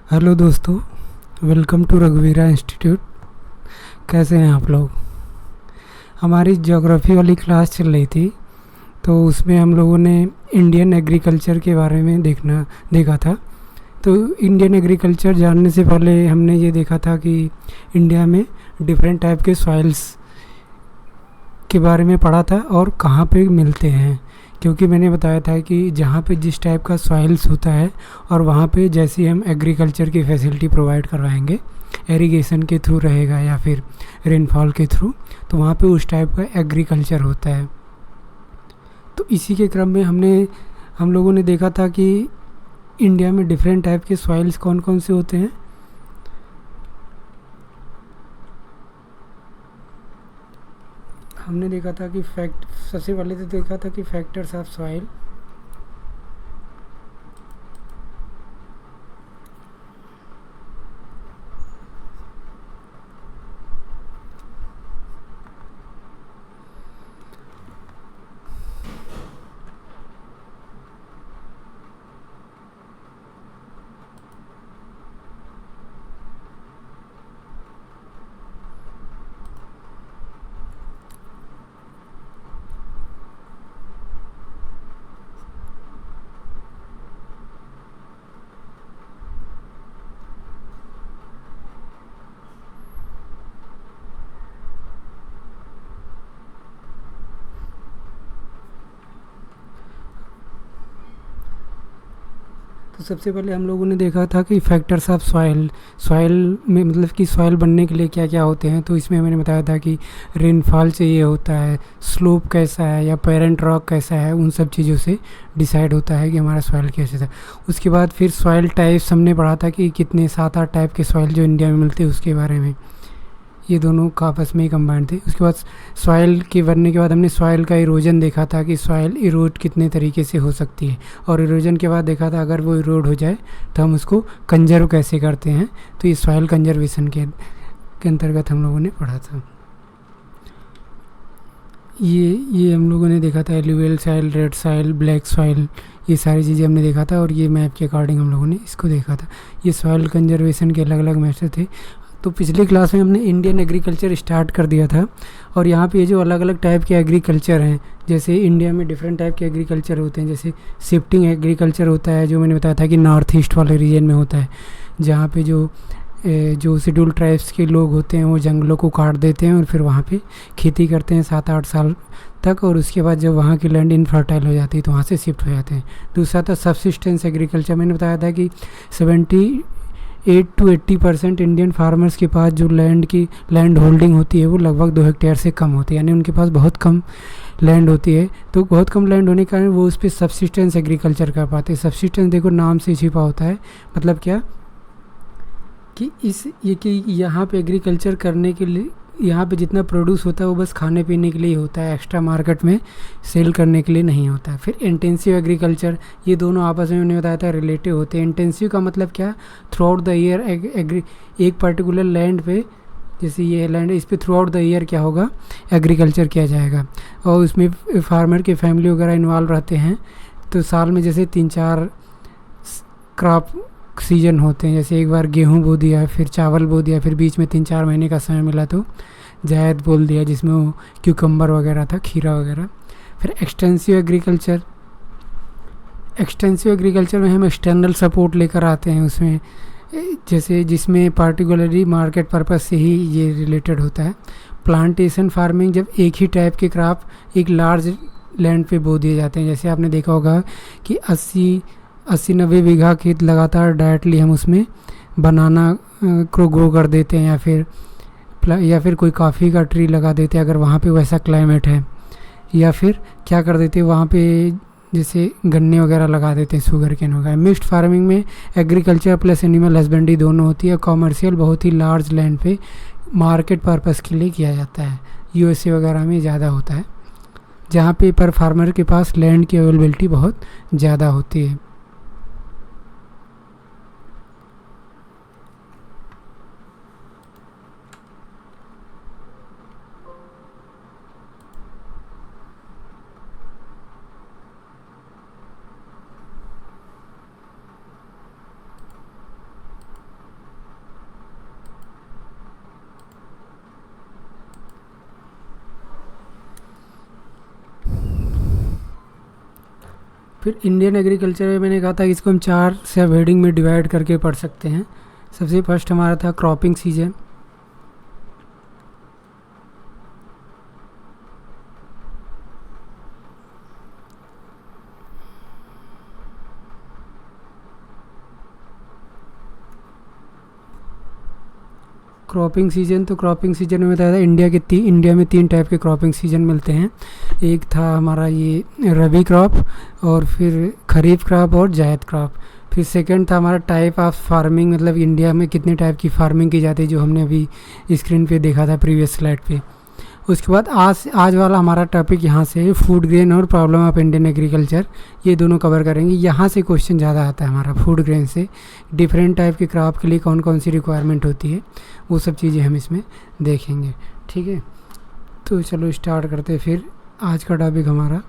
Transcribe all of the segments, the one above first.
Hello दोस्तों, welcome to रघुवीरा institute. कैसे हैं आप लोग? हमारी ज्योग्राफी वाली क्लास चल रही थी, तो उसमें हम लोगों ने इंडियन एग्रीकल्चर के बारे में देखा था। तो इंडियन एग्रीकल्चर जानने से पहले हमने ये देखा था कि इंडिया में डिफरेंट टाइप के सॉइल्स के बारे में पढ़ा था और कहाँ पे मिलते हैं। क्योंकि मैंने बताया था कि जहाँ पे जिस टाइप का सॉइल्स होता है और वहाँ पे जैसी हम एग्रीकल्चर की फैसिलिटी प्रोवाइड करवाएंगे, इरिगेशन के थ्रू रहेगा या फिर रेनफॉल के थ्रू, तो वहाँ पे उस टाइप का एग्रीकल्चर होता है। तो इसी के क्रम में हम लोगों ने देखा था कि इंडिया में डिफरेंट टाइप के सॉइल्स कौन कौन से होते हैं। हमने देखा था कि सबसे पहले तो देखा था कि फैक्टर्स ऑफ सॉइल। तो सबसे पहले हम लोगों ने देखा था कि फैक्टर्स ऑफ सॉइल, सॉइल में मतलब कि सॉइल बनने के लिए क्या क्या होते हैं। तो इसमें मैंने बताया था कि रेनफॉल चाहिए होता है, स्लोप कैसा है या पेरेंट रॉक कैसा है, उन सब चीज़ों से डिसाइड होता है कि हमारा सॉइल कैसे था। उसके बाद फिर सॉइल टाइप्स हमने पढ़ा था कि कितने 7-8 टाइप के सॉइल जो इंडिया में मिलते हैं उसके बारे में। ये दोनों का आपस में ही कंबाइंड थे। उसके बाद सॉइल के बनने के बाद हमने सॉइल का इरोजन देखा था कि सॉइल इरोड कितने तरीके से हो सकती है, और इरोजन के बाद देखा था अगर वो इरोड हो जाए तो हम उसको कंजर्व कैसे करते हैं। तो ये सॉइल कंजर्वेशन के अंतर्गत हम लोगों ने पढ़ा था। ये हम लोगों ने देखा था alluvial soil, red soil, black soil, ये सारी चीज़ें हमने देखा था और ये मैप के अकॉर्डिंग हम लोगों ने इसको देखा था। ये सॉइल कंजर्वेशन के अलग अलग मेथड थे। तो पिछली क्लास में हमने इंडियन एग्रीकल्चर स्टार्ट कर दिया था, और यहाँ पे ये जो अलग अलग टाइप के एग्रीकल्चर हैं, जैसे इंडिया में डिफरेंट टाइप के एग्रीकल्चर होते हैं। जैसे शिफ्टिंग एग्रीकल्चर होता है, जो मैंने बताया था कि नॉर्थ ईस्ट वाले रीजन में होता है, जहाँ पे जो शेड्यूल ट्राइब्स के लोग होते हैं वो जंगलों को काट देते हैं और फिर वहाँ पे खेती करते हैं 7-8 साल तक, और उसके बाद जब वहाँ की लैंड इनफर्टाइल हो जाती है तो वहाँ से शिफ्ट हो जाते हैं। दूसरा था सबसिस्टेंस एग्रीकल्चर। मैंने बताया था कि 78 to 80% इंडियन फार्मर्स के पास जो लैंड होल्डिंग होती है वो लगभग 2 हेक्टेयर से कम होती है, यानी उनके पास बहुत कम लैंड होती है। तो बहुत कम लैंड होने के कारण वो उस पर सबसिस्टेंस एग्रीकल्चर कर पाते हैं। सबसिस्टेंस देखो नाम से छिपा होता है, मतलब क्या कि यहाँ पे एग्रीकल्चर करने के लिए यहाँ पे जितना प्रोड्यूस होता है वो बस खाने पीने के लिए होता है, एक्स्ट्रा मार्केट में सेल करने के लिए नहीं होता है। फिर इंटेंसिव एग्रीकल्चर, ये दोनों आपस में उन्होंने बताया था रिलेटिव होते हैं। इंटेंसिव का मतलब क्या, थ्रू आउट द ईयर एक पर्टिकुलर लैंड पे, जैसे ये लैंड है, इस पर थ्रू आउट द ईयर क्या होगा, एग्रीकल्चर किया जाएगा, और उसमें फार्मर के फैमिली वगैरह इन्वॉल्व रहते हैं। तो साल में जैसे 3-4 क्रॉप सीजन होते हैं, जैसे एक बार गेहूँ बो दिया, फिर चावल बो दिया, फिर बीच में 3-4 महीने का समय मिला तो जायद बोल दिया, जिसमें वो क्यूकम्बर वगैरह था, खीरा वगैरह। फिर एक्सटेंसिव एग्रीकल्चर में हम एक्सटर्नल सपोर्ट लेकर आते हैं उसमें, जैसे जिसमें पार्टिकुलरली मार्केट पर्पस से ही ये रिलेटेड होता है। प्लांटेशन फार्मिंग, जब एक ही टाइप के क्रॉप एक लार्ज लैंड पे बो दिए जाते हैं। जैसे आपने देखा होगा कि 80-90 बीघा खेत लगातार डायरेक्टली हम उसमें बनाना को ग्रो कर देते हैं, या फिर कोई कॉफ़ी का ट्री लगा देते हैं अगर वहाँ पे वैसा क्लाइमेट है, या फिर क्या कर देते हैं वहाँ पे जैसे गन्ने वगैरह लगा देते हैं, शुगर केन वगैरह। मिक्स्ड फार्मिंग में एग्रीकल्चर प्लस एनिमल हस्बेंड्री दोनों होती है। कॉमर्शियल बहुत ही लार्ज लैंड पे मार्केट पर्पस के लिए किया जाता है। यूएसए वगैरह में ज़्यादा होता है, जहाँ पे पर फार्मर के पास लैंड की अवेलेबिलिटी बहुत ज़्यादा होती है। फिर इंडियन एग्रीकल्चर में मैंने कहा था कि इसको हम 4 सब हेडिंग में डिवाइड करके पढ़ सकते हैं। सबसे फर्स्ट हमारा था क्रॉपिंग सीजन। क्रॉपिंग सीजन, तो क्रॉपिंग सीजन में बताया था इंडिया में 3 टाइप के क्रॉपिंग सीजन मिलते हैं। एक था हमारा ये रबी क्रॉप, और फिर खरीफ क्रॉप और जायद क्रॉप। फिर सेकंड था हमारा टाइप ऑफ फार्मिंग, मतलब इंडिया में कितने टाइप की फार्मिंग की जाती है, जो हमने अभी स्क्रीन पे देखा था प्रीवियस स्लाइड पे। उसके बाद आज वाला हमारा टॉपिक यहाँ से फूड ग्रेन और प्रॉब्लम ऑफ इंडियन एग्रीकल्चर, ये दोनों कवर करेंगे। यहाँ से क्वेश्चन ज़्यादा आता है हमारा फूड ग्रेन से, डिफरेंट टाइप के क्रॉप के लिए कौन कौन सी रिक्वायरमेंट होती है, वो सब चीज़ें हम इसमें देखेंगे। ठीक है, तो चलो स्टार्ट करते हैं फिर आज का टॉपिक हमारा।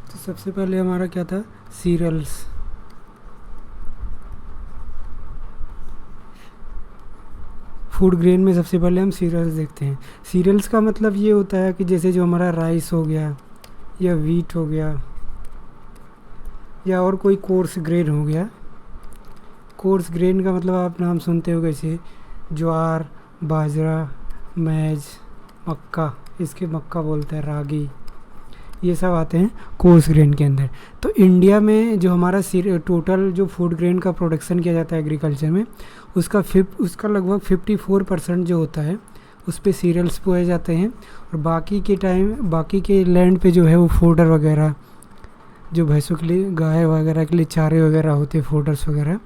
तो सबसे पहले हमारा क्या था, सीरियल्स। फूड ग्रेन में सबसे पहले हम सीरियल्स देखते हैं। सीरियल्स का मतलब ये होता है कि जैसे जो हमारा राइस हो गया, या वीट हो गया, या और कोई कोर्स ग्रेन हो गया। कोर्स ग्रेन का मतलब आप नाम सुनते हो, जैसे ज्वार, बाजरा, मैज, मक्का, इसके मक्का बोलते हैं, रागी, ये सब आते हैं कोर्स ग्रेन के अंदर। तो इंडिया में जो हमारा टोटल जो फूड ग्रेन का प्रोडक्शन किया जाता है एग्रीकल्चर में, उसका लगभग 54% जो होता है उस पे सीरियल्स बोए जाते हैं। और बाकी के लैंड पे जो है वो फोडर वगैरह, जो भैंसों के लिए, गाय वगैरह के लिए चारे वगैरह होते हैं, फोडर्स वगैरह,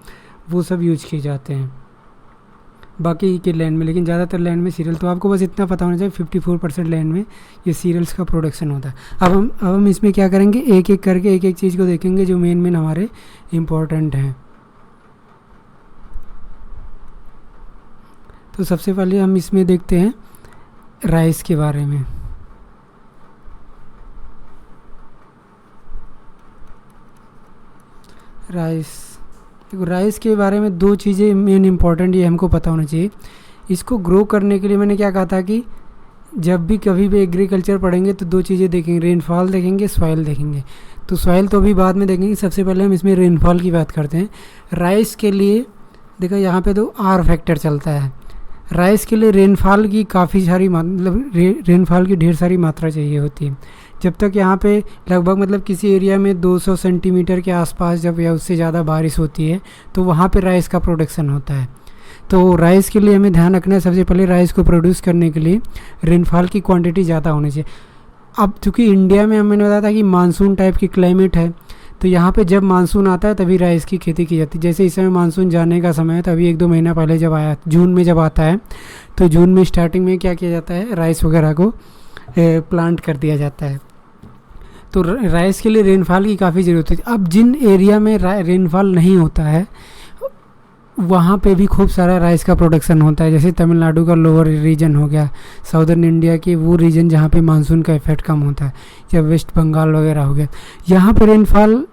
वो सब यूज किए जाते हैं बाकी के लैंड में। लेकिन ज़्यादातर लैंड में सीरियल, तो आपको बस इतना पता होना चाहिए 54% लैंड में ये सीरियल्स का प्रोडक्शन होता है। अब हम इसमें क्या करेंगे, एक एक करके एक एक चीज़ को देखेंगे जो मेन हमारे इम्पोर्टेंट हैं। तो सबसे पहले हम इसमें देखते हैं राइस के बारे में। राइस, देखो राइस के बारे में 2 चीज़ें मेन इम्पॉर्टेंट ये हमको पता होना चाहिए। इसको ग्रो करने के लिए मैंने क्या कहा था कि जब भी कभी भी एग्रीकल्चर पढ़ेंगे तो दो चीज़ें देखेंगे, रेनफॉल देखेंगे, सॉइल देखेंगे। तो सॉइल तो अभी बाद में देखेंगे, सबसे पहले हम इसमें रेनफॉल की बात करते हैं। राइस के लिए देखो यहाँ पे तो आर फैक्टर चलता है। राइस के लिए रेनफॉल की काफ़ी सारी मतलब रेनफॉल की ढेर सारी मात्रा चाहिए होती है। जब तक यहाँ पे लगभग मतलब किसी एरिया में 200 सेंटीमीटर के आसपास जब या उससे ज़्यादा बारिश होती है तो वहाँ पे राइस का प्रोडक्शन होता है। तो राइस के लिए हमें ध्यान रखना है, सबसे पहले राइस को प्रोड्यूस करने के लिए रेनफॉल की क्वांटिटी ज़्यादा होनी चाहिए। अब चूँकि इंडिया में मैंने बताया था कि मानसून टाइप की क्लाइमेट है, तो यहाँ पे जब मानसून आता है तभी राइस की खेती की जाती है। जैसे इस समय मानसून जाने का समय है, तो अभी 1-2 महीना पहले जब आया, जून में जब आता है, तो जून में स्टार्टिंग में क्या किया जाता है, राइस वगैरह को प्लांट कर दिया जाता है। तो राइस के लिए रेनफॉल की काफ़ी ज़रूरत होती है। अब जिन एरिया में रेनफॉल नहीं होता है वहाँ पे भी खूब सारा राइस का प्रोडक्शन होता है। जैसे तमिलनाडु का लोअर रीजन हो गया, साउदर्न इंडिया के वो रीजन जहाँ पे मानसून का इफेक्ट कम होता है, या वेस्ट बंगाल वगैरह हो गया, यहाँ पे रेनफॉल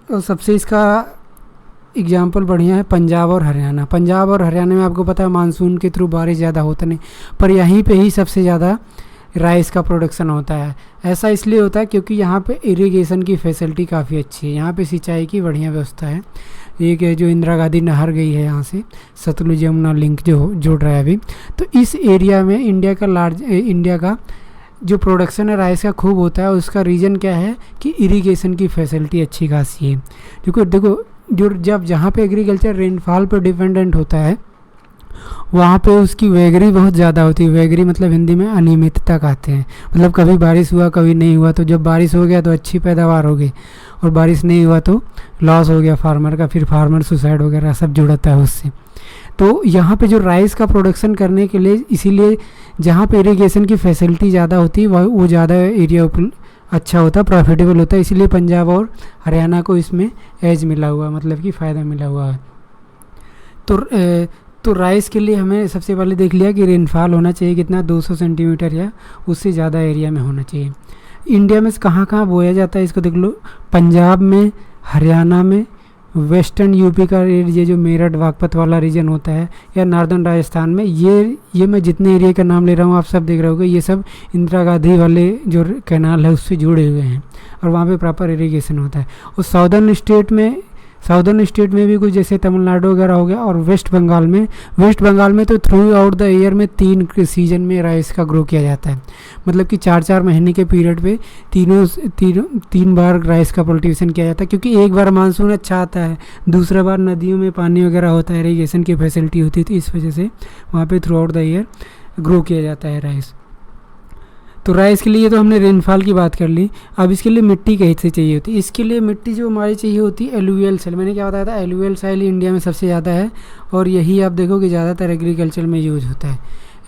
सबसे इसका एग्जाम्पल बढ़िया है पंजाब और हरियाणा। पंजाब और हरियाणा में आपको पता है मानसून के थ्रू बारिश ज़्यादा होता नहीं, पर यहीं पे ही सबसे ज़्यादा राइस का प्रोडक्शन होता है। ऐसा इसलिए होता है क्योंकि यहाँ पे इरिगेशन की फैसिलिटी काफ़ी अच्छी है, यहाँ पे सिंचाई की बढ़िया व्यवस्था है। एक है जो इंदिरा गांधी नहर गई है यहाँ से, सतलुज यमुना लिंक जो जोड़ रहा है अभी। तो इस एरिया में इंडिया का जो प्रोडक्शन है राइस का खूब होता है। उसका रीज़न क्या है कि इरिगेशन की फैसिलिटी अच्छी खासी है। क्योंकि देखो जो जब जहाँ पे एग्रीकल्चर रेनफॉल पर डिपेंडेंट होता है वहाँ पे उसकी वैगरी बहुत ज़्यादा होती है। वैगरी मतलब हिंदी में अनियमितता कहते हैं, मतलब कभी बारिश हुआ कभी नहीं हुआ। तो जब बारिश हो गया तो अच्छी पैदावार होगी, और बारिश नहीं हुआ तो लॉस हो गया फार्मर का, फिर फार्मर सुसाइड वगैरह सब जुड़ता है उससे। तो यहाँ पे जो राइस का प्रोडक्शन करने के लिए, इसीलिए जहाँ पे इरीगेशन की फैसिलिटी ज़्यादा होती है वो ज़्यादा एरिया अच्छा होता है, प्रॉफिटेबल होता है। इसीलिए पंजाब और हरियाणा को इसमें एज मिला हुआ, मतलब कि फ़ायदा मिला हुआ है। तो राइस के लिए हमें सबसे पहले देख लिया कि रेनफॉल होना चाहिए कितना, 200 सेंटीमीटर या उससे ज़्यादा एरिया में होना चाहिए। इंडिया में कहाँ कहाँ बोया जाता है इसको देख लो। पंजाब में, हरियाणा में, वेस्टर्न यूपी का ये जो मेरठ बागपत वाला रीजन होता है, या नॉर्दर्न राजस्थान में, ये मैं जितने एरिया का नाम ले रहा हूँ आप सब देख रहे होगे, ये सब इंदिरा गांधी वाले जो कैनाल है उससे जुड़े हुए हैं, और वहाँ पे प्रॉपर इरिगेशन होता है। और साउदर्न स्टेट में भी कुछ जैसे तमिलनाडु वगैरह हो गया, और वेस्ट बंगाल में तो थ्रू आउट द ईयर में 3 सीजन में राइस का ग्रो किया जाता है। मतलब कि 4-4 महीने के पीरियड पे तीन बार राइस का कल्टीवेशन किया जाता है। क्योंकि एक बार मानसून अच्छा आता है, दूसरा बार नदियों में पानी वगैरह होता है, इरीगेशन की फैसिलिटी होती है, तो इस वजह से वहाँ पे through out the year grow किया जाता है राइस। तो राइस के लिए तो हमने रेनफॉल की बात कर ली। अब इसके लिए मिट्टी कैसे चाहिए होती है। इसके लिए मिट्टी जो हमारी चाहिए होती है एलुवियल सॉइल। मैंने क्या बताया था, एलुवियल सॉइल इंडिया में सबसे ज़्यादा है, और यही आप देखो कि ज़्यादातर एग्रीकल्चर में यूज होता है।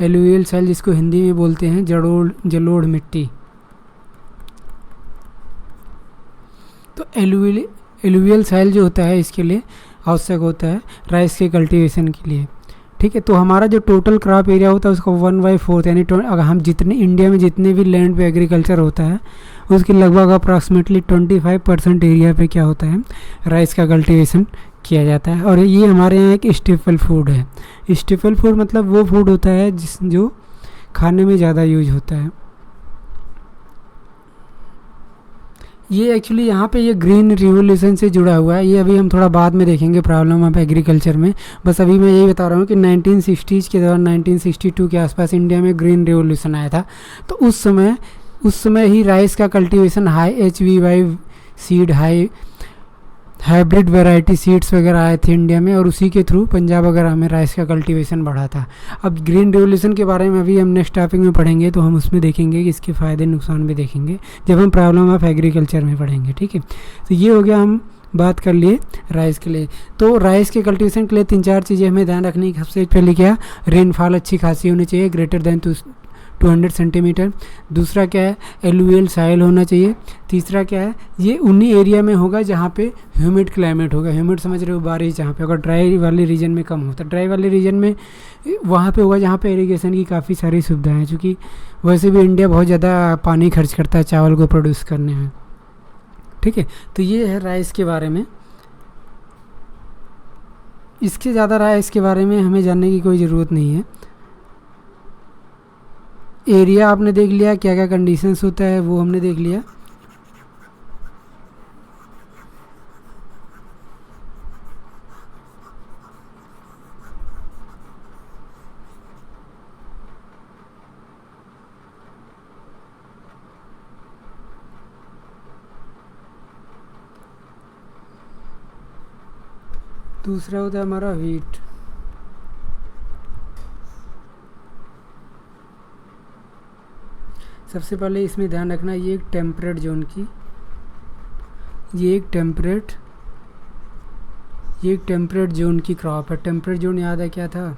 एलुवियल सॉइल जिसको हिंदी में बोलते हैं जलोढ़ मिट्टी। तो एलुवियल सॉइल जो होता है इसके लिए आवश्यक होता है राइस के कल्टीवेशन के लिए। ठीक है, तो हमारा जो टोटल क्रॉप एरिया होता है उसका 1/4 यानी अगर हम जितने इंडिया में जितने भी लैंड पे एग्रीकल्चर होता है उसके लगभग अप्रॉक्सीमेटली 25% एरिया पे क्या होता है, राइस का कल्टीवेशन किया जाता है। और ये हमारे यहाँ एक स्टेपल फूड है। स्टेपल फूड मतलब वो फूड होता है जो खाने में ज़्यादा यूज होता है। ये एक्चुअली यहाँ पे ये ग्रीन रिवोल्यूशन से जुड़ा हुआ है। ये अभी हम थोड़ा बाद में देखेंगे प्रॉब्लम ऑफ एग्रीकल्चर में। बस अभी मैं यही बता रहा हूँ कि 1960s के दौरान 1962 के आसपास इंडिया में ग्रीन रिवोल्यूशन आया था। तो उस समय ही राइस का cultivation high HVY seed, hybrid variety seeds वगैरह आए थे इंडिया में, और उसी के थ्रू पंजाब वगैरह में राइस का कल्टीवेशन बढ़ा था। अब ग्रीन रिवोल्यूशन के बारे में अभी हम नेक्स्ट टॉपिक में पढ़ेंगे, तो हम उसमें देखेंगे कि इसके फ़ायदे नुकसान भी देखेंगे जब हम प्रॉब्लम ऑफ एग्रीकल्चर में पढ़ेंगे। ठीक है, तो ये हो गया, हम बात कर लिए राइस के लिए। तो राइस के कल्टीवेशन के लिए 3-4 चीज़ें हमें ध्यान रखनी। सबसे पहले क्या, रेनफॉल अच्छी खासी होनी चाहिए, ग्रेटर देन 200 सेंटीमीटर। दूसरा क्या है, एलुवियल सॉइल होना चाहिए। तीसरा क्या है, ये उन्हीं एरिया में होगा जहाँ पे ह्यूमिड क्लाइमेट होगा। ह्यूमिड समझ रहे हो, बारिश जहाँ पे होगा। ड्राई वाले रीजन में कम होता है। ड्राई वाले रीजन में वहाँ पे होगा जहाँ पे इरिगेशन की काफ़ी सारी सुविधाएं हैं, क्योंकि वैसे भी इंडिया बहुत ज़्यादा पानी खर्च करता है चावल को प्रोड्यूस करने में। ठीक है, तो ये है राइस के बारे में। इसके ज़्यादा राइस के बारे में हमें जानने की कोई ज़रूरत नहीं है। एरिया आपने देख लिया, क्या क्या कंडीशंस होता है वो हमने देख लिया। दूसरा होता है हमारा वीट। सबसे पहले इसमें ध्यान रखना, ये एक टेम्परेट जोन की, ये एक टेम्परेट जोन की क्रॉप है। टेम्परेट जोन याद है क्या था,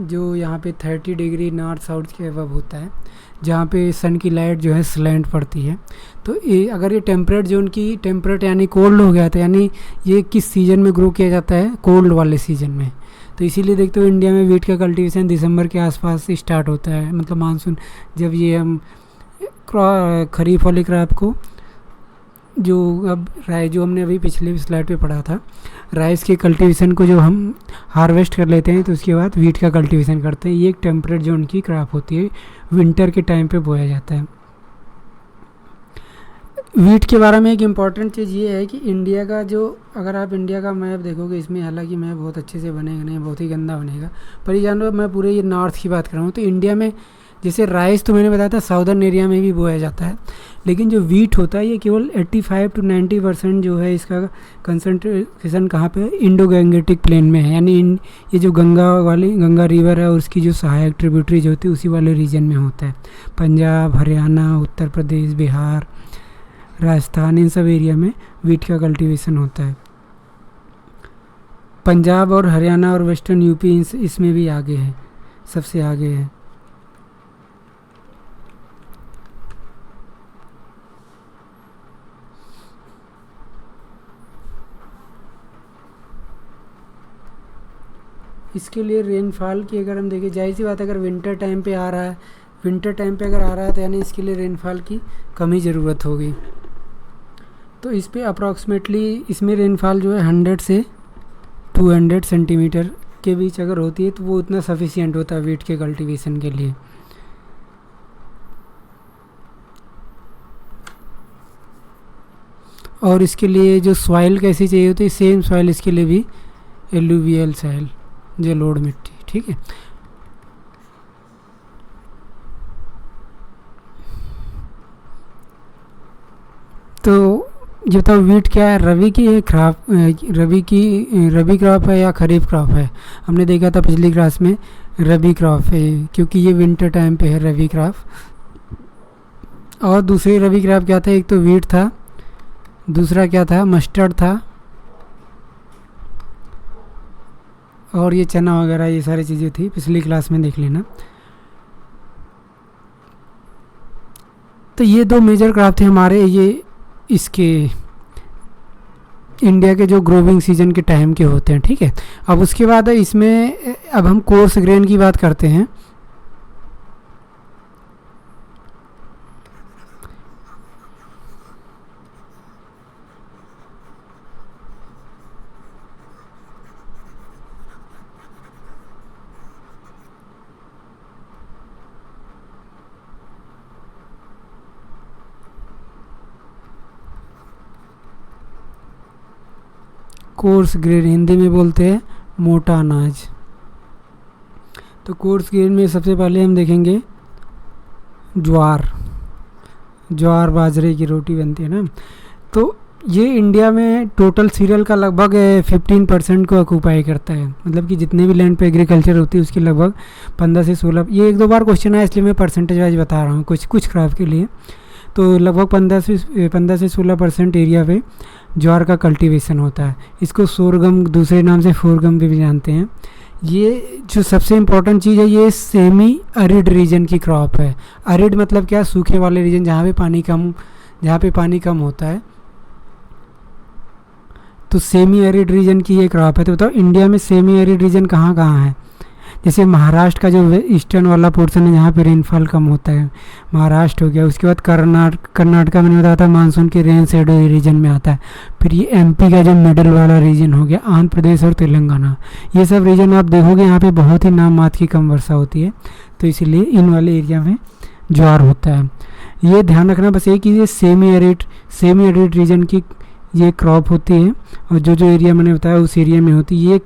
जो यहाँ पे 30 डिग्री नॉर्थ साउथ के अबव होता है, जहाँ पे सन की लाइट जो है स्लैंट पड़ती है। तो ये अगर ये टेम्परेट जोन की, टेम्परेट यानी कोल्ड हो गया था, यानी ये किस सीज़न में ग्रो किया जाता है, कोल्ड वाले सीज़न में। तो इसीलिए देखते हो इंडिया में वीट का कल्टीवेशन दिसंबर के आसपास स्टार्ट होता है, मतलब मानसून, जब ये हम खरीफ वाली क्रॉप को, जो अब राइस, जो हमने अभी पिछले स्लाइड पे पढ़ा था, राइस के कल्टीवेशन को जो हम हार्वेस्ट कर लेते हैं तो उसके बाद वीट का कल्टीवेशन करते हैं। ये एक टेम्परेट जोन की क्रॉप होती है, विंटर के टाइम पे बोया जाता है। वीट के बारे में एक इम्पॉर्टेंट चीज़ ये है कि इंडिया का जो, अगर आप इंडिया का मैप देखोगे, इसमें हालांकि मैप बहुत अच्छे से बनेगा नहीं, बहुत ही गंदा बनेगा, पर ये जान लो मैं पूरे ये नॉर्थ की बात कर रहा हूँ। तो इंडिया में जैसे राइस तो मैंने बताया था साउदर्न एरिया में भी बोया जाता है, लेकिन जो वीट होता है ये केवल 85 to 90% जो है इसका कंसंट्रेशन कहाँ पे है, इंडो गैंगेटिक प्लेन में है, यानी ये जो गंगा रिवर है और उसकी जो सहायक ट्रिब्यूटरीज होती है उसी वाले रीजन में होता है। पंजाब, हरियाणा, उत्तर प्रदेश, बिहार, राजस्थान, इन सब एरिया में वीट का कल्टीवेशन होता है। पंजाब और हरियाणा और वेस्टर्न यूपी इसमें भी आगे है, सबसे आगे है। इसके लिए रेनफॉल की अगर हम देखें, जाहिर सी बात है अगर विंटर टाइम पे आ रहा है तो यानी इसके लिए रेनफॉल की कम ही ज़रूरत होगी। तो इस पे अप्रॉक्सीमेटली इसमें रेनफॉल जो है 100 से 200 सेंटीमीटर के बीच अगर होती है तो वो उतना सफिशिएंट होता है वीट के कल्टीवेशन के लिए। और इसके लिए जो सॉइल कैसी चाहिए होती है, सेम सॉइल इसके लिए भी एलुवियल सॉइल, जलोढ़ मिट्टी, ठीक है। तो ये तो वीट क्या है, रबी की क्रॉप, रबी क्रॉप है या खरीफ क्रॉप है। हमने देखा था पिछली क्लास में रबी क्रॉप है, क्योंकि ये विंटर टाइम पे है रबी क्रॉप। और दूसरी रबी क्रॉप क्या था, एक तो वीट था, दूसरा क्या था, मस्टर्ड था, और ये चना वगैरह, ये सारी चीज़ें थी, पिछली क्लास में देख लेना। तो ये दो मेजर क्रॉप थे हमारे, ये इसके इंडिया के जो ग्रोविंग सीजन के टाइम के होते हैं, ठीक है। अब उसके बाद इसमें अब हम कोर्स ग्रेन की बात करते हैं। कोर्स ग्रेन हिंदी में बोलते हैं मोटा अनाज। तो कोर्स ग्रेन में सबसे पहले हम देखेंगे ज्वार बाजरे की रोटी बनती है ना। तो ये इंडिया में टोटल सीरियल का लगभग 15% को ऑक्यूपाई करता है, मतलब कि जितने भी लैंड पे एग्रीकल्चर होती है उसकी लगभग 15 से 16, ये एक दो बार क्वेश्चन आया इसलिए मैं परसेंटेज वाइज बता रहा हूँ कुछ क्रॉप के लिए। तो लगभग 15 से 16% एरिया पे ज्वार का कल्टीवेशन होता है। इसको सोरगम, दूसरे नाम से फोरगम भी जानते हैं। ये जो सबसे इम्पोर्टेंट चीज़ है, ये सेमी अरिड रीजन की क्रॉप है। अरिड मतलब क्या, सूखे वाले रीजन, जहाँ पे पानी कम होता है, तो सेमी एरिड रीजन की ये क्रॉप है। तो बताओ इंडिया में सेमी एरिड रीजन कहाँ कहाँ है। जैसे महाराष्ट्र का जो ईस्टर्न वाला पोर्शन है, जहाँ पे रेनफॉल कम होता है, महाराष्ट्र हो गया। उसके बाद कर्नाटका मैंने बताया था मानसून के रेन शेडो रीजन में आता है। फिर ये एमपी का जो मिडल वाला रीजन हो गया, आंध्र प्रदेश और तेलंगाना, ये सब रीजन आप देखोगे यहाँ पे बहुत ही नाम मात्र की कम वर्षा होती है। तो इसीलिए इन वाले एरिया में ज्वार होता है। ये ध्यान रखना बस ये कि ये सेमी एरिड रीजन की ये क्रॉप होती है, और जो एरिया मैंने बताया उस एरिया में होती है।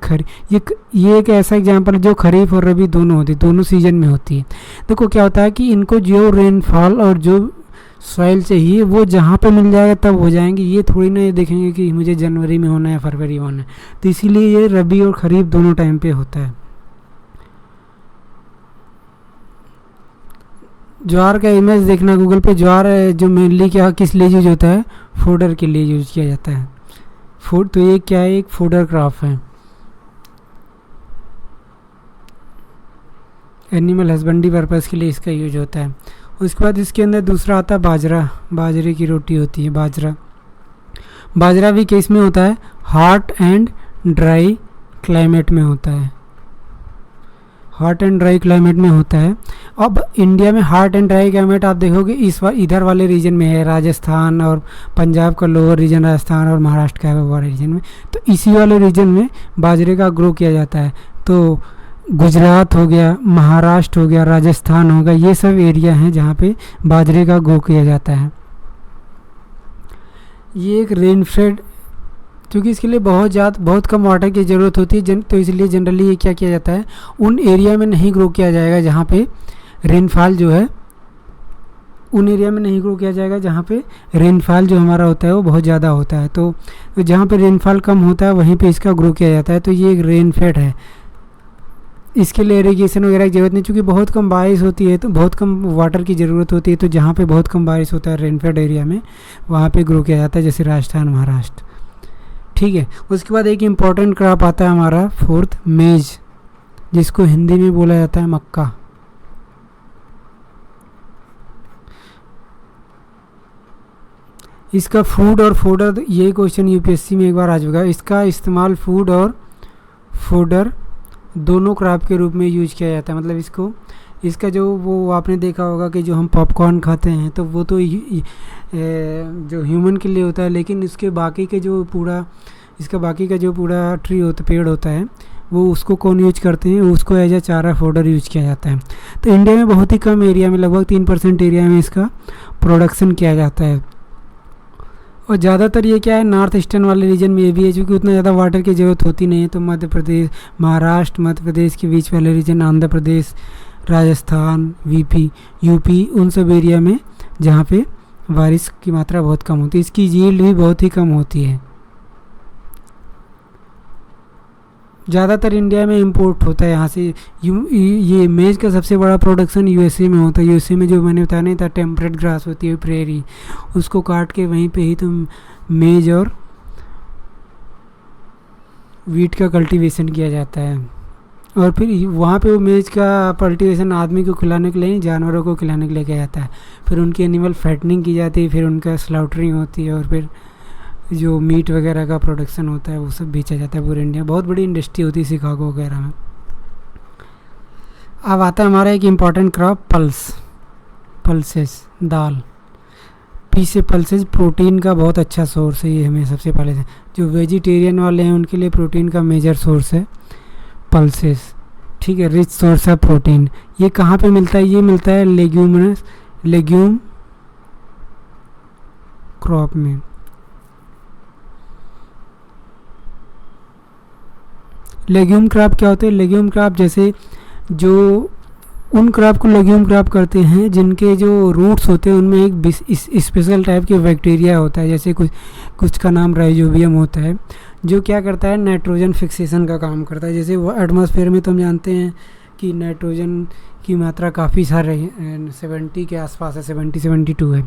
ये एक ऐसा एग्जांपल जो खरीफ और रबी दोनों होती है, दोनों सीजन में होती है। देखो क्या होता है कि इनको जो रेनफॉल और जो सॉइल चाहिए वो जहाँ पे मिल जाएगा तब हो जाएंगे। ये थोड़ी ना ये देखेंगे कि मुझे जनवरी में होना है, फरवरी में होना है। तो इसीलिए ये रबी और खरीफ दोनों टाइम पे होता है। ज्वार का इमेज देखना गूगल पे। ज्वार जो मेनली क्या किस लिए यूज होता है, फोडर के लिए यूज किया जाता है। फूड तो ये क्या है, एक फोडर क्रॉप है, एनिमल हस्बेंड्री पर्पज़ के लिए इसका यूज होता है। उसके बाद इसके अंदर दूसरा आता है बाजरा। बाजरे की रोटी होती है बाजरा भी किस में होता है, हॉट एंड ड्राई क्लाइमेट में होता है। हॉट एंड ड्राई क्लाइमेट में होता है। अब इंडिया में हॉट एंड ड्राई क्लाइमेट आप देखोगे इधर वाले रीजन में है, राजस्थान और पंजाब का लोअर रीजन, राजस्थान और महाराष्ट्र का वाले रीजन में। तो इसी वाले रीजन में बाजरे का ग्रो किया जाता है। तो गुजरात हो गया, महाराष्ट्र हो गया, राजस्थान हो गया, ये सब एरिया हैं जहाँ पे बाजरे का ग्रो किया जाता है। ये एक रेनफेड, क्योंकि इसके लिए बहुत कम वाटर की ज़रूरत होती है, तो इसलिए जनरली ये क्या किया जाता है, उन एरिया में नहीं ग्रो किया जाएगा जहाँ पे रेनफॉल जो है, उन एरिया में नहीं ग्रो किया जाएगा जहाँ पे रेनफॉल जो हमारा होता है वो बहुत ज़्यादा होता है। तो जहाँ पे रेनफॉल कम होता है वहीं पे इसका ग्रो किया जाता है। तो ये एक रेनफेड है। इसके लिए इरिगेशन वगैरह की ज़रूरत नहीं, क्योंकि बहुत कम बारिश होती है, तो बहुत कम वाटर की ज़रूरत होती है। तो जहाँ पे बहुत कम बारिश होता है रेनफेड एरिया में, वहाँ पे ग्रो किया जाता है, जैसे राजस्थान, महाराष्ट्र। ठीक है। उसके बाद एक इम्पॉर्टेंट क्रॉप आता है हमारा फोर्थ, मेज, जिसको हिंदी में बोला जाता है मक्का। इसका फूड और फोडर, ये क्वेश्चन यूपीएससी में एक बार आ चुका है। इसका इस्तेमाल फूड और फोडर दोनों क्रॉप के रूप में यूज किया जाता है। मतलब इसका जो वो आपने देखा होगा कि जो हम पॉपकॉर्न खाते हैं तो वो तो जो ह्यूमन के लिए होता है, लेकिन इसका बाकी का जो पूरा ट्री होता, पेड़ होता है, वो उसको कौन यूज करते हैं, उसको एज ए चारा फोडर यूज किया जाता है। तो इंडिया में बहुत ही कम एरिया में, लगभग 3% एरिया में इसका प्रोडक्शन किया जाता है। और ज़्यादातर ये क्या है, नॉर्थ ईस्टर्न वाले रीजन में ये भी है, क्योंकि उतना ज़्यादा वाटर की ज़रूरत होती नहीं है। तो मध्य प्रदेश, महाराष्ट्र, मध्य प्रदेश के बीच वाले रीजन, आंध्र प्रदेश, राजस्थान, यूपी, उन सब एरिया में जहाँ पे बारिश की मात्रा बहुत कम होती है, इसकी यील्ड भी बहुत ही कम होती है। ज़्यादातर इंडिया में इंपोर्ट होता है यहाँ से। ये मेज का सबसे बड़ा प्रोडक्शन यूएसए में होता है। यूएसए में जो मैंने बताया नहीं था, टेम्परेट ग्रास होती है, प्रेरी, उसको काट के वहीं पे ही तो मेज और वीट का कल्टीवेशन किया जाता है। और फिर वहाँ पे वो मेज का कल्टीवेशन आदमी को खिलाने के लिए नहीं, जानवरों को खिलाने के लिए किया जाता है। फिर उनकी एनिमल फैटनिंग की जाती है, फिर उनका स्लाउटरिंग होती है, और फिर जो मीट वगैरह का प्रोडक्शन होता है वो सब बेचा जाता है पूरे इंडिया। बहुत बड़ी इंडस्ट्री होती है शिकागो वगैरह में। अब आता है हमारा एक इम्पॉर्टेंट क्रॉप, पल्सेस, दाल। से पल्सेस प्रोटीन का बहुत अच्छा सोर्स है। ये हमें सबसे पहले से, जो वेजिटेरियन वाले हैं उनके लिए प्रोटीन का मेजर सोर्स है पल्सेस। ठीक है, रिच सोर्स है प्रोटीन। ये कहाँ पे मिलता है, ये मिलता है लेग्यूम क्रॉप में। लेग्यूम क्रॉप क्या होते हैं, लेग्यूम क्रॉप जैसे जो उन क्रॉप को लेग्यूम क्रॉप करते हैं जिनके जो रूट्स होते हैं उनमें एक स्पेशल टाइप के बैक्टीरिया होता है। जैसे कुछ का नाम राइजोबियम होता है, जो क्या करता है, नाइट्रोजन फिक्सेशन का काम करता है। जैसे वो एटमॉस्फेयर में तो हम जानते हैं कि नाइट्रोजन की मात्रा काफ़ी सारे 70 के आसपास है, 72 है,